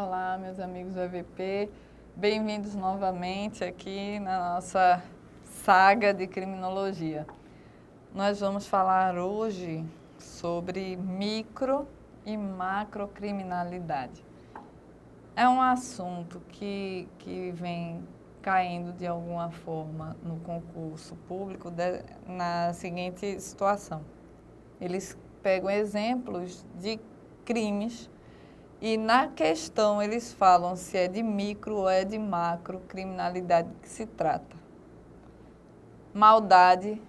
Olá, meus amigos do EVP. Bem-vindos novamente aqui na nossa saga de criminologia. Nós vamos falar hoje sobre micro e macrocriminalidade. É um assunto que vem caindo de alguma forma no concurso público na seguinte situação. Eles pegam exemplos de crimes e na questão eles falam se é de micro ou é de macro criminalidade que se trata. Maldade,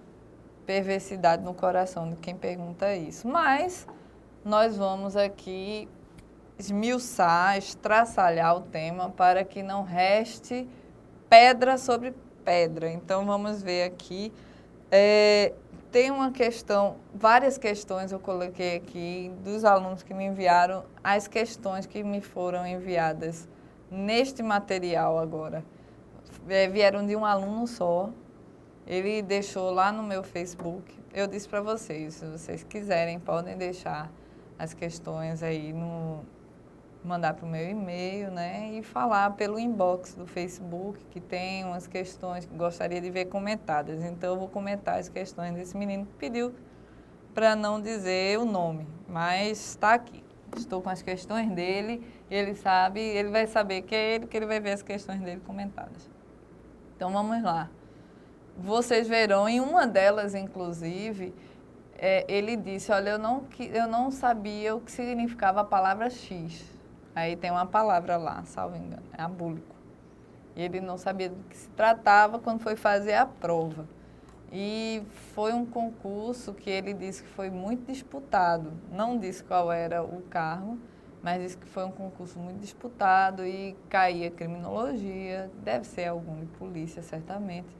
perversidade no coração de quem pergunta isso. Mas nós vamos aqui esmiuçar, estraçalhar o tema para que não reste pedra sobre pedra. Então vamos ver aqui. Tem uma questão, várias questões eu coloquei aqui dos alunos que me enviaram, as questões que me foram enviadas neste material agora. Vieram de um aluno só, ele deixou lá no meu Facebook. Eu disse para vocês, se vocês quiserem, podem deixar as questões aí, mandar para o meu e-mail, né? E falar pelo inbox do Facebook, que tem umas questões que gostaria de ver comentadas. Então, eu vou comentar as questões desse menino que pediu para não dizer o nome, mas está aqui. Estou com as questões dele, ele sabe, ele vai saber que é ele, que ele vai ver as questões dele comentadas. Então, vamos lá. Vocês verão, em uma delas, inclusive, ele disse, olha, eu não sabia o que significava a palavra X. Aí tem uma palavra lá, salvo engano, é abúlico. E ele não sabia do que se tratava quando foi fazer a prova. E foi um concurso que ele disse que foi muito disputado. Não disse qual era o cargo, mas disse que foi um concurso muito disputado e caía criminologia, deve ser algum de polícia, certamente.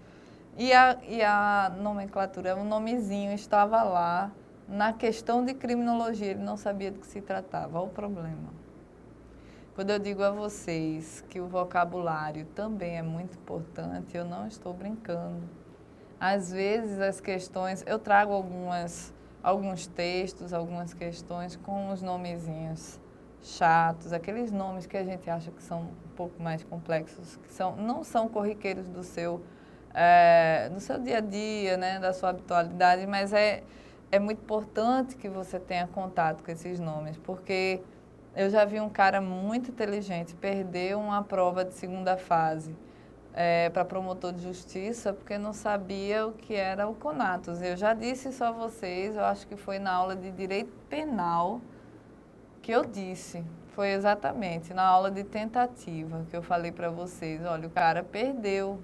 E a nomenclatura, o nomezinho estava lá na questão de criminologia, ele não sabia do que se tratava. Olha o problema. Quando eu digo a vocês que o vocabulário também é muito importante, eu não estou brincando. Às vezes as questões, eu trago alguns textos, algumas questões com os nomezinhos chatos, aqueles nomes que a gente acha que são um pouco mais complexos, que não são corriqueiros do seu dia a dia, né, da sua habitualidade, mas é muito importante que você tenha contato com esses nomes, porque eu já vi um cara muito inteligente perder uma prova de segunda fase para promotor de justiça porque não sabia o que era o conatus. Eu já disse isso a vocês, eu acho que foi na aula de direito penal que eu disse. Foi exatamente na aula de tentativa que eu falei para vocês, olha, o cara perdeu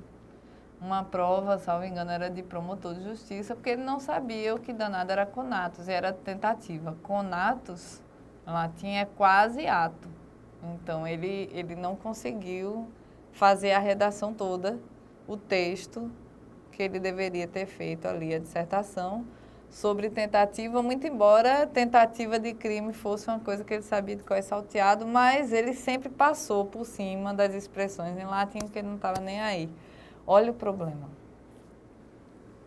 uma prova, salvo engano, era de promotor de justiça, porque ele não sabia o que danado era conatus, e era tentativa. Conatus, em latim, é quase ato. Então, ele não conseguiu fazer a redação toda, o texto que ele deveria ter feito ali, a dissertação sobre tentativa, muito embora tentativa de crime fosse uma coisa que ele sabia de cor e salteado, mas ele sempre passou por cima das expressões em latim, porque ele não estava nem aí. Olha o problema.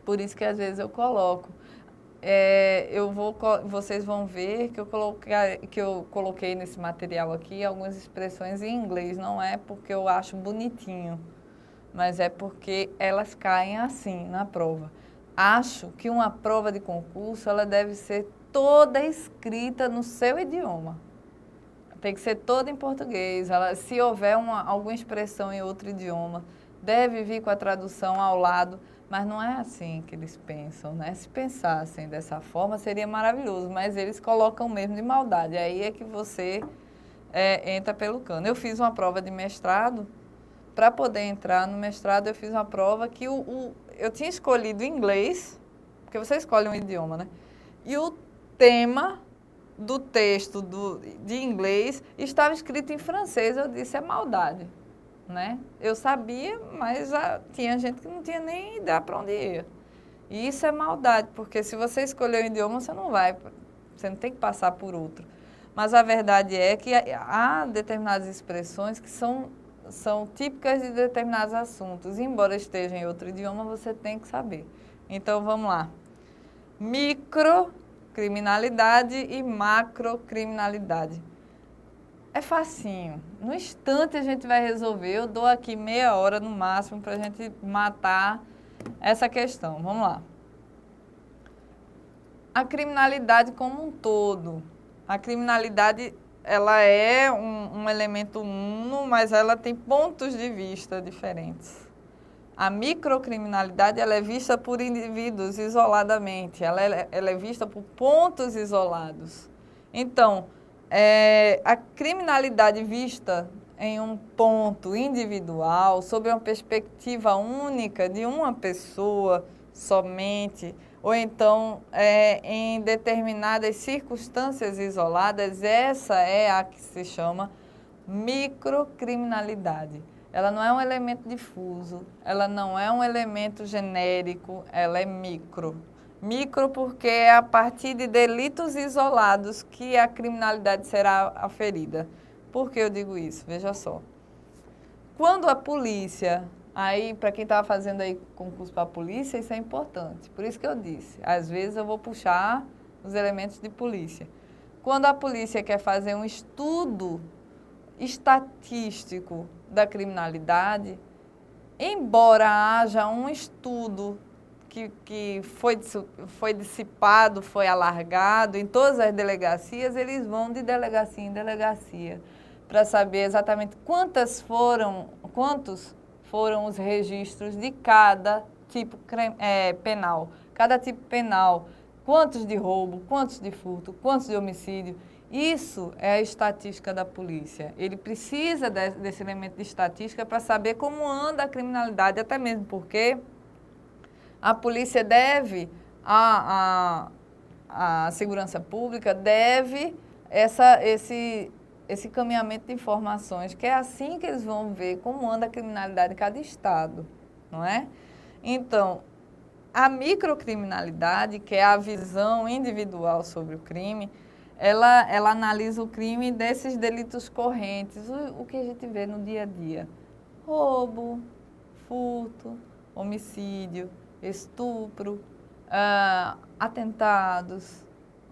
Por isso que às vezes eu coloco. Vocês vão ver que eu coloquei nesse material aqui algumas expressões em inglês. Não é porque eu acho bonitinho, mas é porque elas caem assim na prova. Acho que uma prova de concurso ela deve ser toda escrita no seu idioma. Tem que ser toda em português. Se houver alguma expressão em outro idioma, deve vir com a tradução ao lado, mas não é assim que eles pensam, né? Se pensassem dessa forma, seria maravilhoso, mas eles colocam mesmo de maldade. Aí é que você entra pelo cano. Eu fiz uma prova de mestrado, para poder entrar no mestrado, eu fiz uma prova que eu tinha escolhido inglês, porque você escolhe um idioma, né? E o tema do texto de inglês estava escrito em francês. Eu disse, é maldade. Né? Eu sabia, mas tinha gente que não tinha nem ideia para onde ia. E isso é maldade, porque se você escolher um idioma, você não tem que passar por outro. Mas a verdade é que há determinadas expressões que são típicas de determinados assuntos. Embora esteja em outro idioma, você tem que saber. Então, vamos lá. Microcriminalidade e macrocriminalidade. É facinho. No instante a gente vai resolver. Eu dou aqui meia hora no máximo para a gente matar essa questão. Vamos lá. A criminalidade como um todo. A criminalidade, ela é um elemento uno, mas ela tem pontos de vista diferentes. A microcriminalidade, ela é vista por indivíduos isoladamente, ela é vista por pontos isolados. Então, a criminalidade vista em um ponto individual, sob uma perspectiva única de uma pessoa somente, ou então em determinadas circunstâncias isoladas, essa é a que se chama microcriminalidade. Ela não é um elemento difuso, ela não é um elemento genérico, ela é micro. Micro porque é a partir de delitos isolados que a criminalidade será aferida. Por que eu digo isso? Veja só. Quando a polícia, aí para quem estava fazendo aí concurso para a polícia, isso é importante. Por isso que eu disse, às vezes eu vou puxar os elementos de polícia. Quando a polícia quer fazer um estudo estatístico da criminalidade, embora haja um estudo que foi dissipado, foi alargado em todas as delegacias, eles vão de delegacia em delegacia para saber exatamente quantos foram os registros de cada tipo penal. Cada tipo penal, quantos de roubo, quantos de furto, quantos de homicídio. Isso é a estatística da polícia. Ele precisa desse elemento de estatística para saber como anda a criminalidade, até mesmo porque a polícia deve, a segurança pública deve esse caminhamento de informações, que é assim que eles vão ver como anda a criminalidade em cada estado, não é? Então, a microcriminalidade, que é a visão individual sobre o crime, ela analisa o crime desses delitos correntes, o que a gente vê no dia a dia. Roubo, furto, homicídio, estupro, atentados,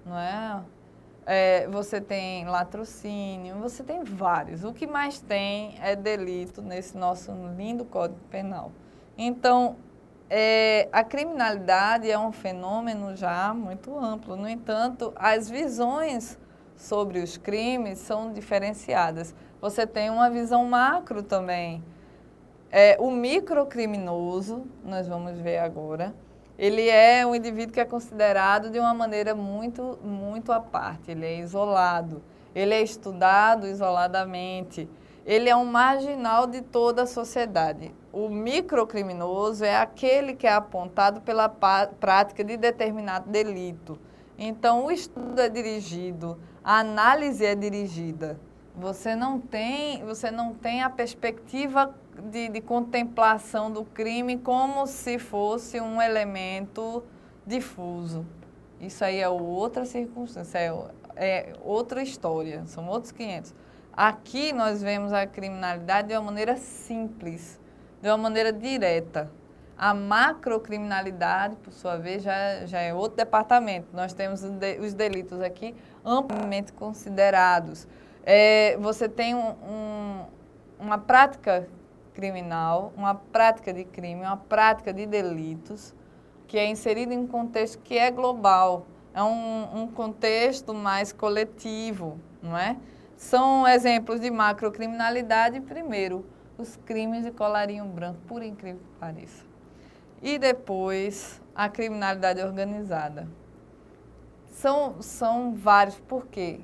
não é? Você tem latrocínio, você tem vários. O que mais tem é delito nesse nosso lindo Código Penal. Então, a criminalidade é um fenômeno já muito amplo. No entanto, as visões sobre os crimes são diferenciadas. Você tem uma visão macro também. O microcriminoso, nós vamos ver agora, ele é um indivíduo que é considerado de uma maneira muito, muito à parte. Ele é isolado, ele é estudado isoladamente. Ele é um marginal de toda a sociedade. O microcriminoso é aquele que é apontado pela prática de determinado delito. Então, o estudo é dirigido, a análise é dirigida. Você não tem a perspectiva de contemplação do crime como se fosse um elemento difuso. Isso aí é outra circunstância, é outra história, são outros 500. Aqui nós vemos a criminalidade de uma maneira simples, de uma maneira direta. A macrocriminalidade, por sua vez, já é outro departamento. Nós temos os delitos aqui amplamente considerados. Você tem uma prática criminal, uma prática de crime, uma prática de delitos que é inserida em um contexto que é global. É um contexto mais coletivo, não é? São exemplos de macrocriminalidade, primeiro, os crimes de colarinho branco, por incrível que pareça. E depois, a criminalidade organizada. São vários, por quê?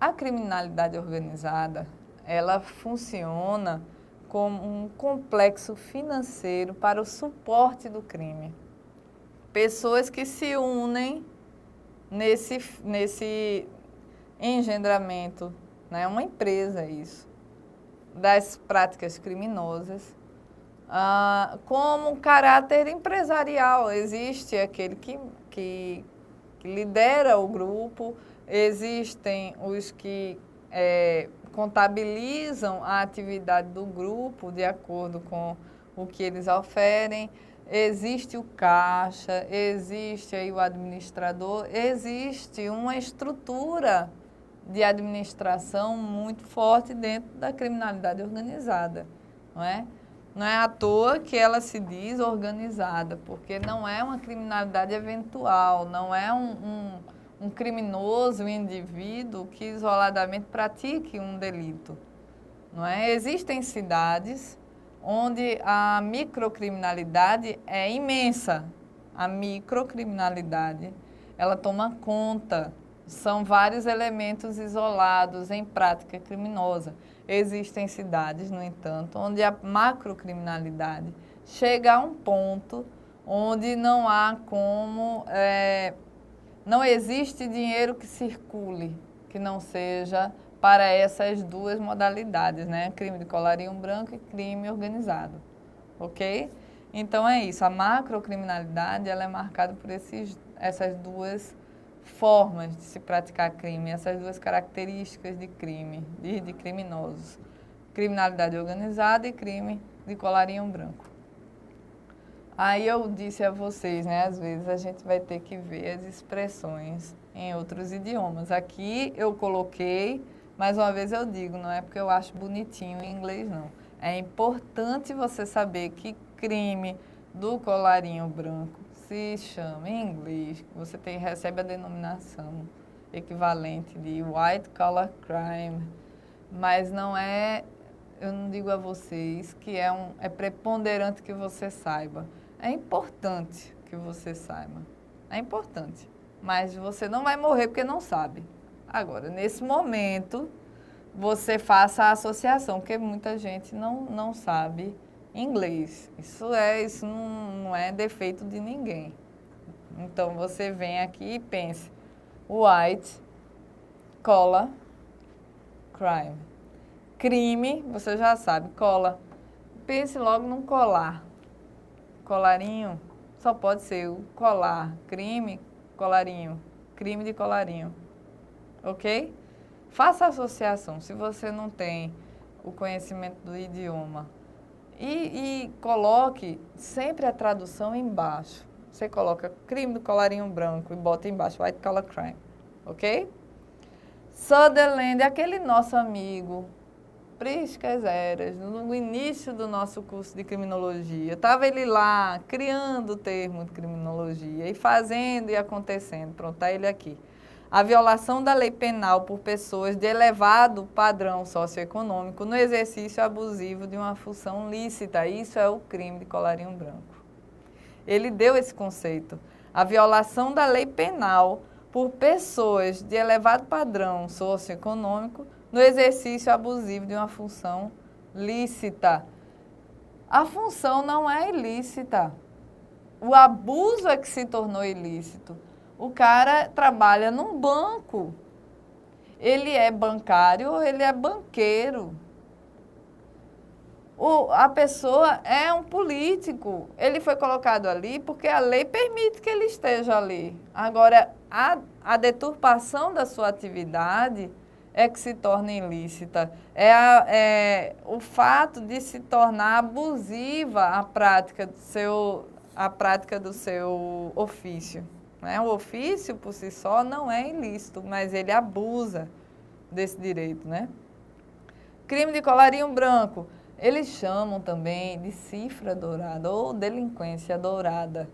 A criminalidade organizada, ela funciona como um complexo financeiro para o suporte do crime. Pessoas que se unem nesse engendramento, né? Uma empresa isso, das práticas criminosas, como um caráter empresarial. Existe aquele que lidera o grupo, existem os que contabilizam a atividade do grupo de acordo com o que eles oferem, existe o caixa, existe aí o administrador, existe uma estrutura de administração muito forte dentro da criminalidade organizada, não é? Não é à toa que ela se diz organizada, porque não é uma criminalidade eventual, não é um criminoso, um indivíduo que isoladamente pratique um delito, não é? Existem cidades onde a microcriminalidade é imensa. A microcriminalidade, ela toma conta. São vários elementos isolados em prática criminosa. Existem cidades, no entanto, onde a macrocriminalidade chega a um ponto onde não há como, não existe dinheiro que circule, que não seja para essas duas modalidades, né? Crime de colarinho branco e crime organizado, ok? Então é isso, a macrocriminalidade ela é marcada por essas duas formas de se praticar crime, essas duas características de crime, de criminosos. Criminalidade organizada e crime de colarinho branco. Aí eu disse a vocês, né, às vezes a gente vai ter que ver as expressões em outros idiomas. Aqui eu coloquei, mais uma vez eu digo, não é porque eu acho bonitinho em inglês, não. É importante você saber que crime do colarinho branco se chama em inglês, você recebe a denominação equivalente de white collar crime, mas não é, eu não digo a vocês que é preponderante que você saiba. É importante que você saiba, é importante, mas você não vai morrer porque não sabe. Agora, nesse momento, você faça a associação, porque muita gente não sabe inglês. Isso não é defeito de ninguém. Então, você vem aqui e pense, white collar crime. Crime, você já sabe, cola. Pense logo num colar. Colarinho, só pode ser o colar. Crime, colarinho. Crime de colarinho. Ok? Faça a associação, se você não tem o conhecimento do idioma. E coloque sempre a tradução embaixo. Você coloca crime do colarinho branco e bota embaixo white collar crime. Ok? Sutherland, aquele nosso amigo, Priscas Eras, no início do nosso curso de criminologia, estava ele lá criando o termo de criminologia e fazendo e acontecendo. Pronto, está ele aqui. A violação da lei penal por pessoas de elevado padrão socioeconômico no exercício abusivo de uma função lícita. Isso é o crime de colarinho branco. Ele deu esse conceito. A violação da lei penal por pessoas de elevado padrão socioeconômico no exercício abusivo de uma função lícita. A função não é ilícita. O abuso é que se tornou ilícito. O cara trabalha num banco. Ele é bancário ou ele é banqueiro. A pessoa é um político. Ele foi colocado ali porque a lei permite que ele esteja ali. Agora, a deturpação da sua atividade é que se torna ilícita. O fato de se tornar abusiva a prática do seu ofício. Né? O ofício, por si só, não é ilícito, mas ele abusa desse direito. Né? Crime de colarinho branco. Eles chamam também de cifra dourada ou delinquência dourada.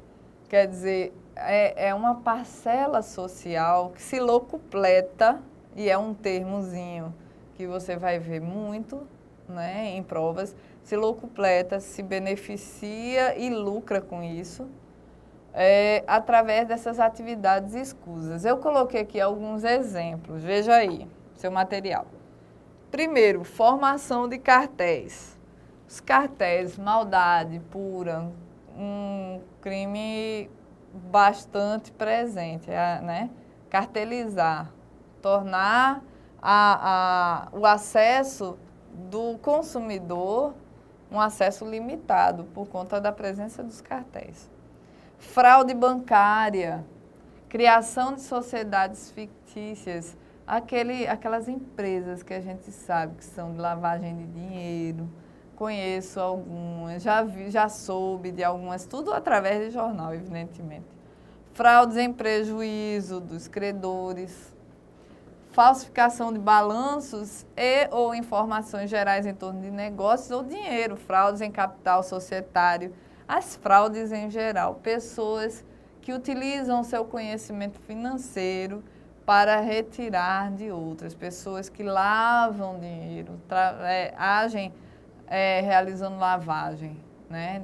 Quer dizer, é uma parcela social que se locupleta, e é um termozinho que você vai ver muito, né, em provas, se locupleta, se beneficia e lucra com isso, através dessas atividades escusas. Eu coloquei aqui alguns exemplos, veja aí, seu material. Primeiro, formação de cartéis. Os cartéis, maldade pura, um crime bastante presente, né? Cartelizar, tornar o acesso do consumidor um acesso limitado por conta da presença dos cartéis. Fraude bancária, criação de sociedades fictícias, aquelas empresas que a gente sabe que são de lavagem de dinheiro. Conheço algumas, já soube de algumas, tudo através de jornal, evidentemente. Fraudes em prejuízo dos credores. falsificação de balanços e ou informações gerais em torno de negócios ou dinheiro, fraudes em capital societário, as fraudes em geral, pessoas que utilizam seu conhecimento financeiro para retirar de outras, pessoas que lavam dinheiro, agem realizando lavagem, né,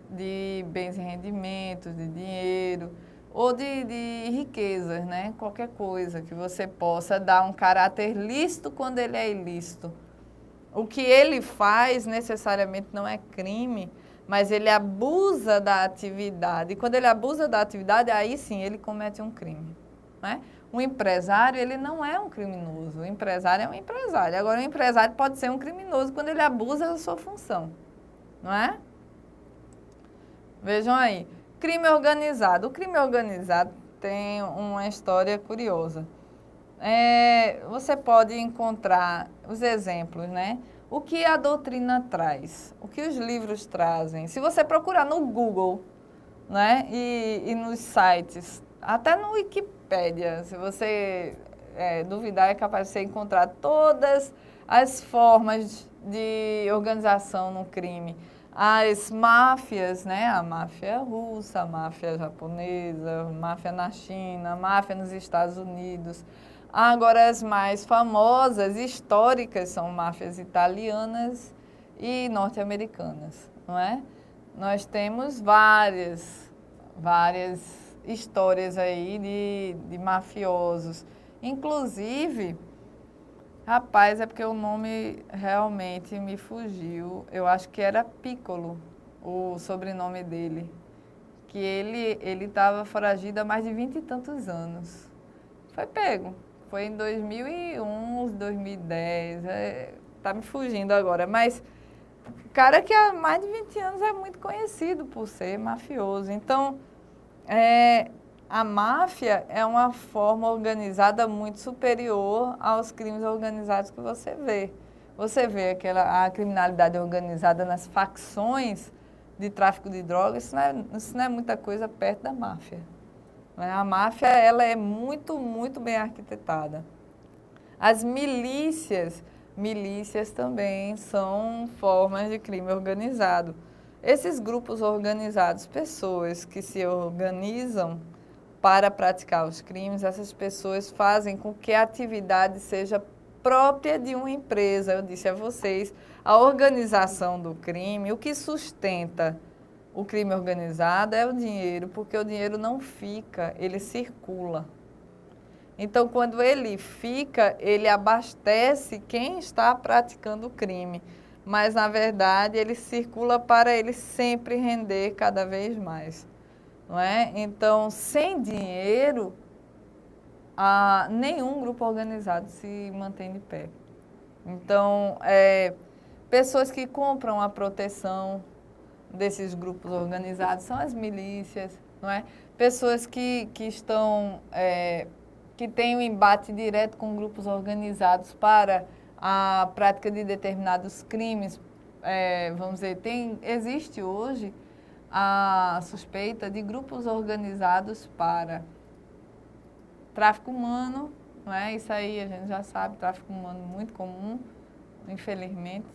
de bens e rendimentos, de dinheiro, ou de riquezas, né? Qualquer coisa que você possa dar um caráter lícito quando ele é ilícito. O que ele faz necessariamente não é crime, mas ele abusa da atividade. E quando ele abusa da atividade, aí sim ele comete um crime, né? O empresário, ele não é um criminoso. O empresário é um empresário. Agora, o empresário pode ser um criminoso quando ele abusa da sua função, não é? Vejam aí. Crime organizado. O crime organizado tem uma história curiosa. Você pode encontrar os exemplos, né? O que a doutrina traz, o que os livros trazem. Se você procurar no Google, né? E nos sites, até no Wikipédia, se você duvidar, é capaz de você encontrar todas as formas de organização no crime. As máfias, né? A máfia russa, a máfia japonesa, a máfia na China, a máfia nos Estados Unidos. Agora, as mais famosas, históricas, são máfias italianas e norte-americanas, não é? Nós temos várias histórias aí de mafiosos. Inclusive, rapaz, é porque o nome realmente me fugiu. Eu acho que era Piccolo, o sobrenome dele. Que ele estava foragido há mais de 20 e tantos anos. Foi pego. Foi em 2001, 2010. Tá me fugindo agora. Mas o cara que há mais de 20 anos é muito conhecido por ser mafioso. Então, a máfia é uma forma organizada muito superior aos crimes organizados que você vê. Você vê a criminalidade organizada nas facções de tráfico de drogas, isso não é muita coisa perto da máfia. A máfia, ela é muito, muito bem arquitetada. As milícias também são formas de crime organizado. Esses grupos organizados, pessoas que se organizam para praticar os crimes, essas pessoas fazem com que a atividade seja própria de uma empresa. Eu disse a vocês, a organização do crime, o que sustenta o crime organizado é o dinheiro, porque o dinheiro não fica, ele circula. Então, quando ele fica, ele abastece quem está praticando o crime. Mas, na verdade, ele circula para ele sempre render cada vez mais. Não é? Então, sem dinheiro, nenhum grupo organizado se mantém de pé. Então, pessoas que compram a proteção desses grupos organizados são as milícias, não é? Pessoas que estão, que têm um embate direto com grupos organizados para a prática de determinados crimes. Vamos dizer, existe hoje a suspeita de grupos organizados para tráfico humano, não é? Isso aí a gente já sabe, tráfico humano muito comum, infelizmente.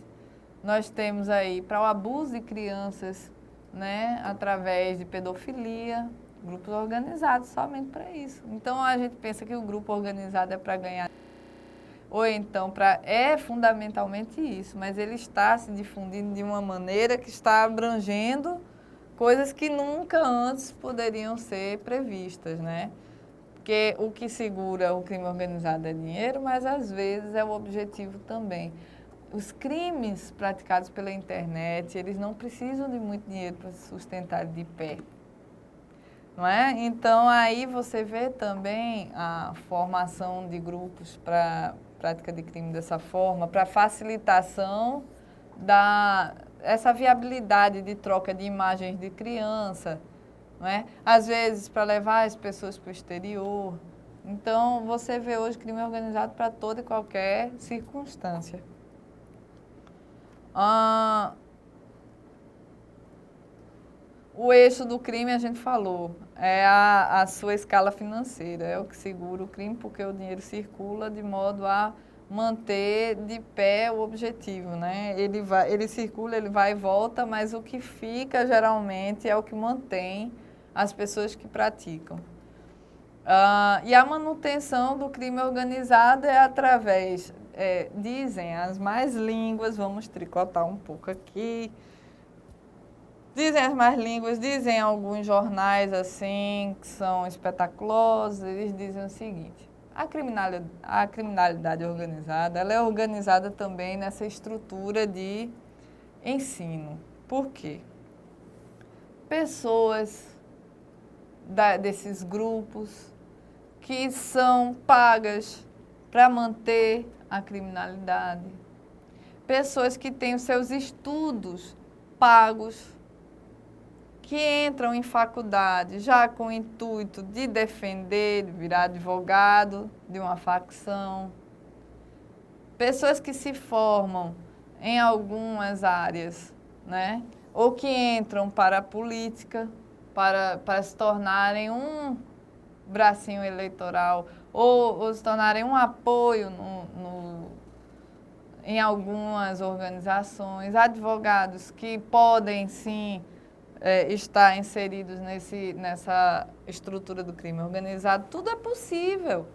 Nós temos aí para o abuso de crianças, né, através de pedofilia, grupos organizados somente para isso. Então a gente pensa que o grupo organizado é para ganhar, ou então é fundamentalmente isso, mas ele está se difundindo de uma maneira que está abrangendo coisas que nunca antes poderiam ser previstas, né? Porque o que segura o crime organizado é dinheiro, mas às vezes é o objetivo também. Os crimes praticados pela internet, eles não precisam de muito dinheiro para se sustentar de pé, não é? Então, aí você vê também a formação de grupos para prática de crime dessa forma, para facilitação essa viabilidade de troca de imagens de criança, não é? Às vezes, para levar as pessoas para o exterior. Então, você vê hoje crime organizado para toda e qualquer circunstância. o eixo do crime, a gente falou, é a sua escala financeira, é o que segura o crime, porque o dinheiro circula de modo a manter de pé o objetivo, né? Ele circula, ele vai e volta, mas o que fica geralmente é o que mantém as pessoas que praticam. E a manutenção do crime organizado é através, dizem as más línguas, vamos tricotar um pouco aqui, dizem as más línguas, dizem alguns jornais assim, que são espetaculosos, eles dizem o seguinte: a criminalidade organizada, ela é organizada também nessa estrutura de ensino. Por quê? Pessoas desses grupos que são pagas para manter a criminalidade, pessoas que têm os seus estudos pagos, que entram em faculdade já com o intuito de defender, de virar advogado de uma facção, pessoas que se formam em algumas áreas, né? Ou que entram para a política, para se tornarem um bracinho eleitoral, ou se tornarem um apoio em algumas organizações, advogados que podem sim estar inseridos nessa estrutura do crime organizado. Tudo é possível.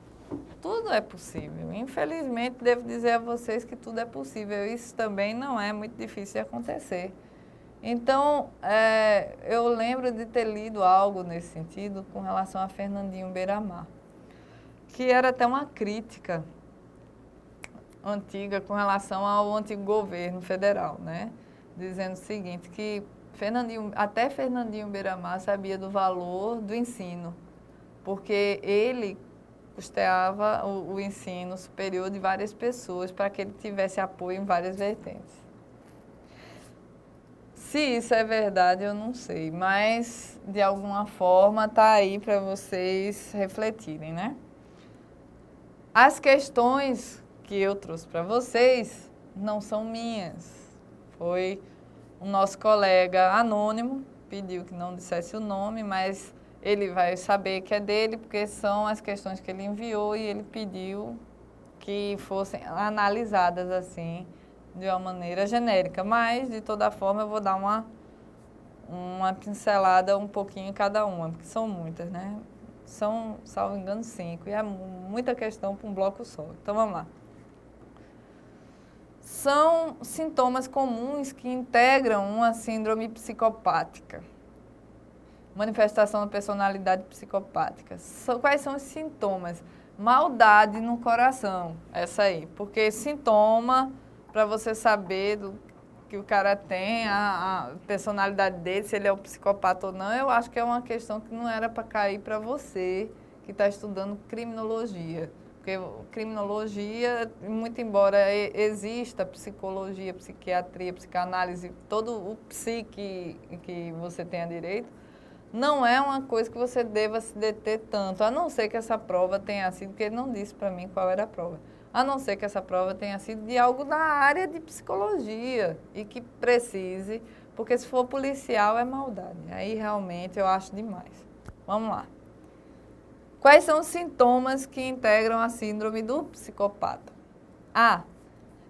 Tudo é possível. Infelizmente, devo dizer a vocês que tudo é possível. Isso também não é muito difícil de acontecer. Então, eu lembro de ter lido algo nesse sentido com relação a Fernandinho Beiramar, que era até uma crítica antiga com relação ao antigo governo federal, né? Dizendo o seguinte, que até Fernandinho Beiramar sabia do valor do ensino, porque ele custeava o ensino superior de várias pessoas para que ele tivesse apoio em várias vertentes. Se isso é verdade, eu não sei, mas de alguma forma está aí para vocês refletirem, né? As questões que eu trouxe para vocês não são minhas. Foi o nosso colega anônimo, pediu que não dissesse o nome, mas ele vai saber que é dele, porque são as questões que ele enviou e ele pediu que fossem analisadas assim, de uma maneira genérica. Mas, de toda forma, eu vou dar uma pincelada um pouquinho em cada uma, porque são muitas, né? São, salvo engano, 5, e é muita questão para um bloco só. Então, vamos lá. São sintomas comuns que integram uma síndrome psicopática. Manifestação da personalidade psicopática. Quais são os sintomas? Maldade no coração, essa aí. Porque sintoma, para você saber do que o cara tem, a personalidade dele, se ele é um psicopata ou não, eu acho que é uma questão que não era para cair para você que está estudando criminologia. Porque criminologia, muito embora exista psicologia, psiquiatria, psicanálise, todo o psique que você tenha direito, não é uma coisa que você deva se deter tanto, a não ser que essa prova tenha sido, porque ele não disse para mim qual era a prova, a não ser que essa prova tenha sido de algo da área de psicologia e que precise, porque se for policial é maldade, aí realmente eu acho demais. Vamos lá. Quais são os sintomas que integram a síndrome do psicopata? A.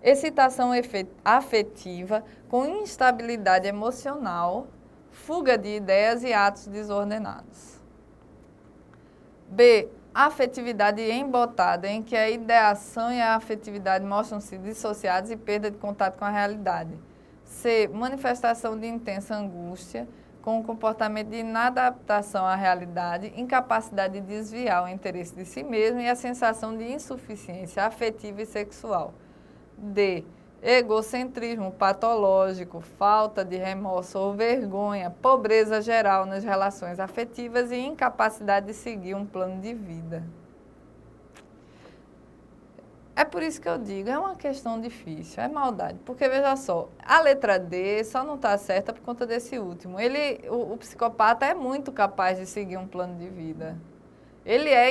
Excitação afetiva com instabilidade emocional, fuga de ideias e atos desordenados. B. Afetividade embotada, em que a ideação e a afetividade mostram-se dissociadas e perda de contato com a realidade. C. Manifestação de intensa angústia, com o comportamento de inadaptação à realidade, incapacidade de desviar o interesse de si mesmo e a sensação de insuficiência afetiva e sexual. D. Egocentrismo patológico, falta de remorso ou vergonha, pobreza geral nas relações afetivas e incapacidade de seguir um plano de vida. É por isso que eu digo, é uma questão difícil, é maldade. Porque, veja só, a letra D só não está certa por conta desse último. O psicopata é muito capaz de seguir um plano de vida.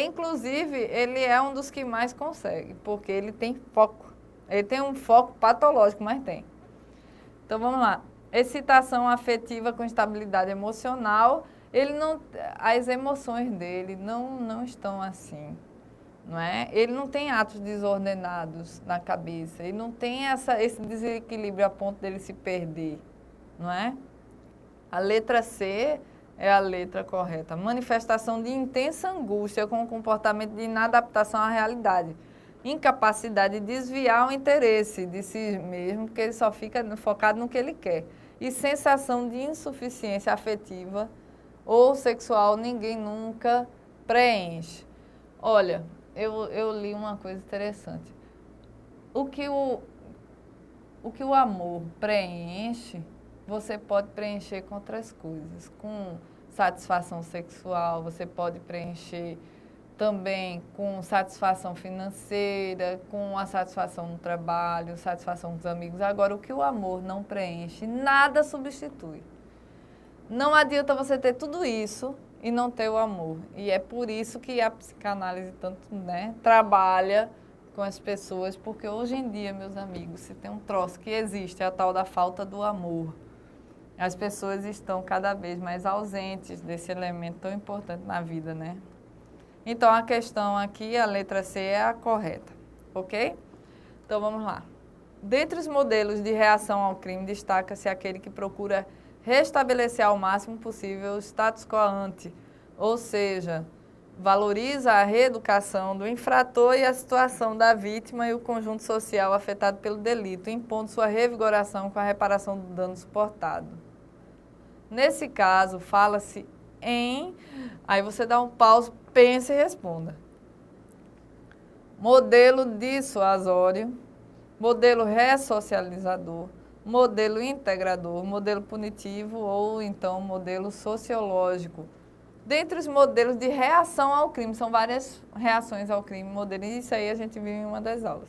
Inclusive, ele é um dos que mais consegue, porque ele tem foco. Ele tem um foco patológico, mas tem. Então, vamos lá. Excitação afetiva com estabilidade emocional, as emoções dele não estão assim, não é? Ele não tem atos desordenados na cabeça, ele não tem esse desequilíbrio a ponto dele se perder, não é? A letra C é a letra correta. Manifestação de intensa angústia com o comportamento de inadaptação à realidade. Incapacidade de desviar o interesse de si mesmo, porque ele só fica focado no que ele quer. E sensação de insuficiência afetiva ou sexual, ninguém nunca preenche. Olha, eu li uma coisa interessante. O que o amor preenche, você pode preencher com outras coisas. Com satisfação sexual, você pode preencher também com satisfação financeira, com a satisfação no trabalho, satisfação dos amigos. Agora, o que o amor não preenche, nada substitui. Não adianta você ter tudo isso e não ter o amor. E é por isso que a psicanálise tanto, né, trabalha com as pessoas, porque hoje em dia, meus amigos, se tem um troço que existe, é a tal da falta do amor. As pessoas estão cada vez mais ausentes desse elemento tão importante na vida, né? Então, a questão aqui, a letra C é a correta, ok? Então, vamos lá. Dentre os modelos de reação ao crime, destaca-se aquele que procura restabelecer ao máximo possível o status quo ante, ou seja, valoriza a reeducação do infrator e a situação da vítima e o conjunto social afetado pelo delito, impondo sua revigoração com a reparação do dano suportado. Nesse caso, fala-se em... Aí você dá um pause, pense e responda. Modelo dissuasório, modelo ressocializador, modelo integrador, modelo punitivo ou então modelo sociológico. Dentre os modelos de reação ao crime, são várias reações ao crime, modelo, e isso aí a gente viu em uma das aulas.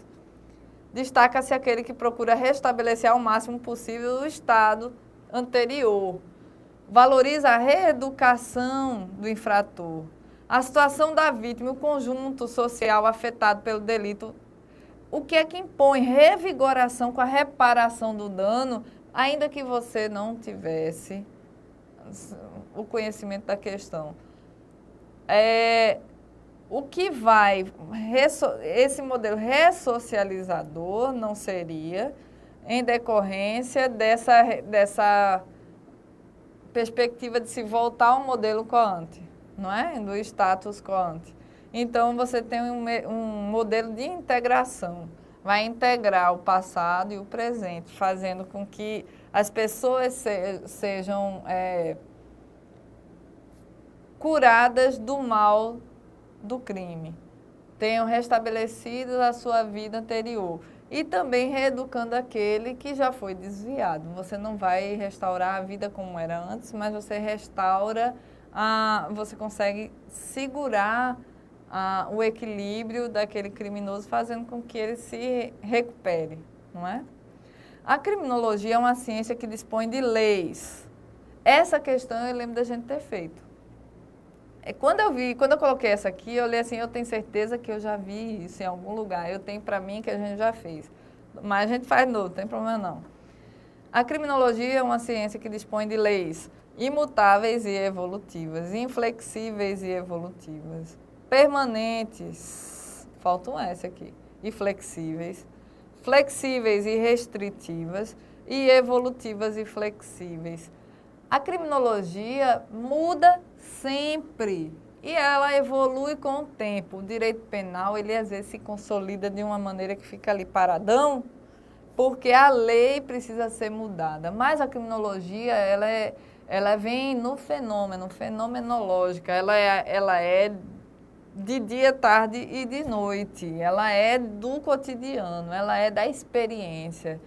Destaca-se aquele que procura restabelecer ao máximo possível o estado anterior. Valoriza a reeducação do infrator, a situação da vítima, o conjunto social afetado pelo delito. O que é que impõe revigoração com a reparação do dano, ainda que você não tivesse o conhecimento da questão? O que vai... Esse modelo ressocializador não seria em decorrência dessa perspectiva de se voltar ao modelo quo ante, não é? Do status quo ante. Então, você tem um modelo de integração. Vai integrar o passado e o presente, fazendo com que as pessoas sejam curadas do mal do crime. Tenham restabelecido a sua vida anterior. E também reeducando aquele que já foi desviado. Você não vai restaurar a vida como era antes, mas você restaura, você consegue segurar o equilíbrio daquele criminoso, fazendo com que ele se recupere, não é? A criminologia é uma ciência que dispõe de leis. Essa questão eu lembro da gente ter feito. Quando eu coloquei essa aqui, eu olhei assim, eu tenho certeza que eu já vi isso em algum lugar. Eu tenho para mim que a gente já fez. Mas a gente faz novo, não tem problema não. A criminologia é uma ciência que dispõe de leis imutáveis e evolutivas, inflexíveis e evolutivas, permanentes, falta um S aqui, e flexíveis, flexíveis e restritivas, e evolutivas e flexíveis. A criminologia muda sempre e ela evolui com o tempo. O direito penal, ele às vezes se consolida de uma maneira que fica ali paradão, porque a lei precisa ser mudada. Mas a criminologia, ela vem no fenômeno, fenomenológica. Ela é de dia, tarde e de noite. Ela é do cotidiano, ela é da experiência.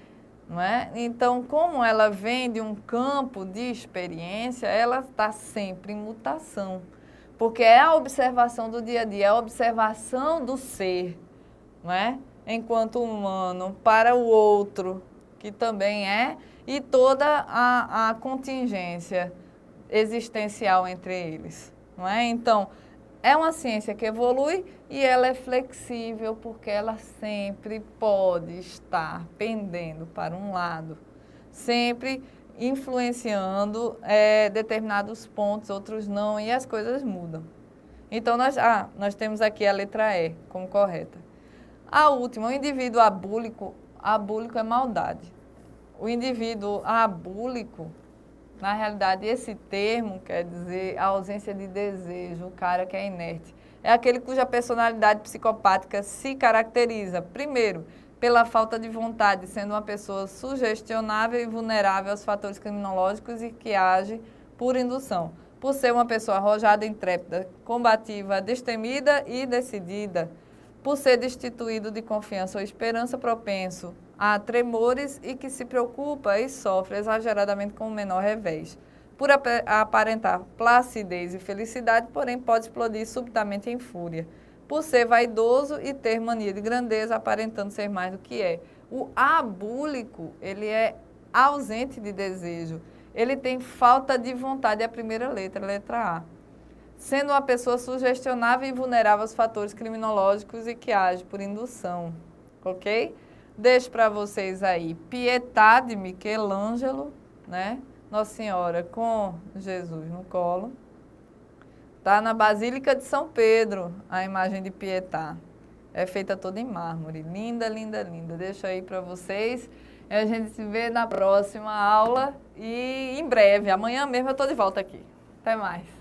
Não é? Então, como ela vem de um campo de experiência, ela está sempre em mutação. Porque é a observação do dia a dia, é a observação do ser, não é? Enquanto humano, para o outro, que também é, e toda a contingência existencial entre eles. Não é? Então, é uma ciência que evolui e ela é flexível porque ela sempre pode estar pendendo para um lado, sempre influenciando determinados pontos, outros não, e as coisas mudam. Então, nós temos aqui a letra E como correta. A última, o indivíduo abúlico é maldade. O indivíduo abúlico, na realidade, esse termo quer dizer a ausência de desejo, o cara que é inerte. É aquele cuja personalidade psicopática se caracteriza, primeiro, pela falta de vontade, sendo uma pessoa sugestionável e vulnerável aos fatores criminológicos e que age por indução. Por ser uma pessoa arrojada, intrépida, combativa, destemida e decidida. Por ser destituído de confiança ou esperança, propenso a tremores e que se preocupa e sofre exageradamente com o menor revés. Por aparentar placidez e felicidade, porém pode explodir subitamente em fúria. Por ser vaidoso e ter mania de grandeza, aparentando ser mais do que é. O abúlico, ele é ausente de desejo. Ele tem falta de vontade, é a primeira letra, a letra A. Sendo uma pessoa sugestionável e vulnerável aos fatores criminológicos e que age por indução. Ok? Deixo para vocês aí Pietà de Michelangelo, né? Nossa Senhora com Jesus no colo. Está na Basílica de São Pedro, a imagem de Pietà. É feita toda em mármore. Linda, linda, linda. Deixo aí para vocês. E a gente se vê na próxima aula. E em breve, amanhã mesmo eu estou de volta aqui. Até mais.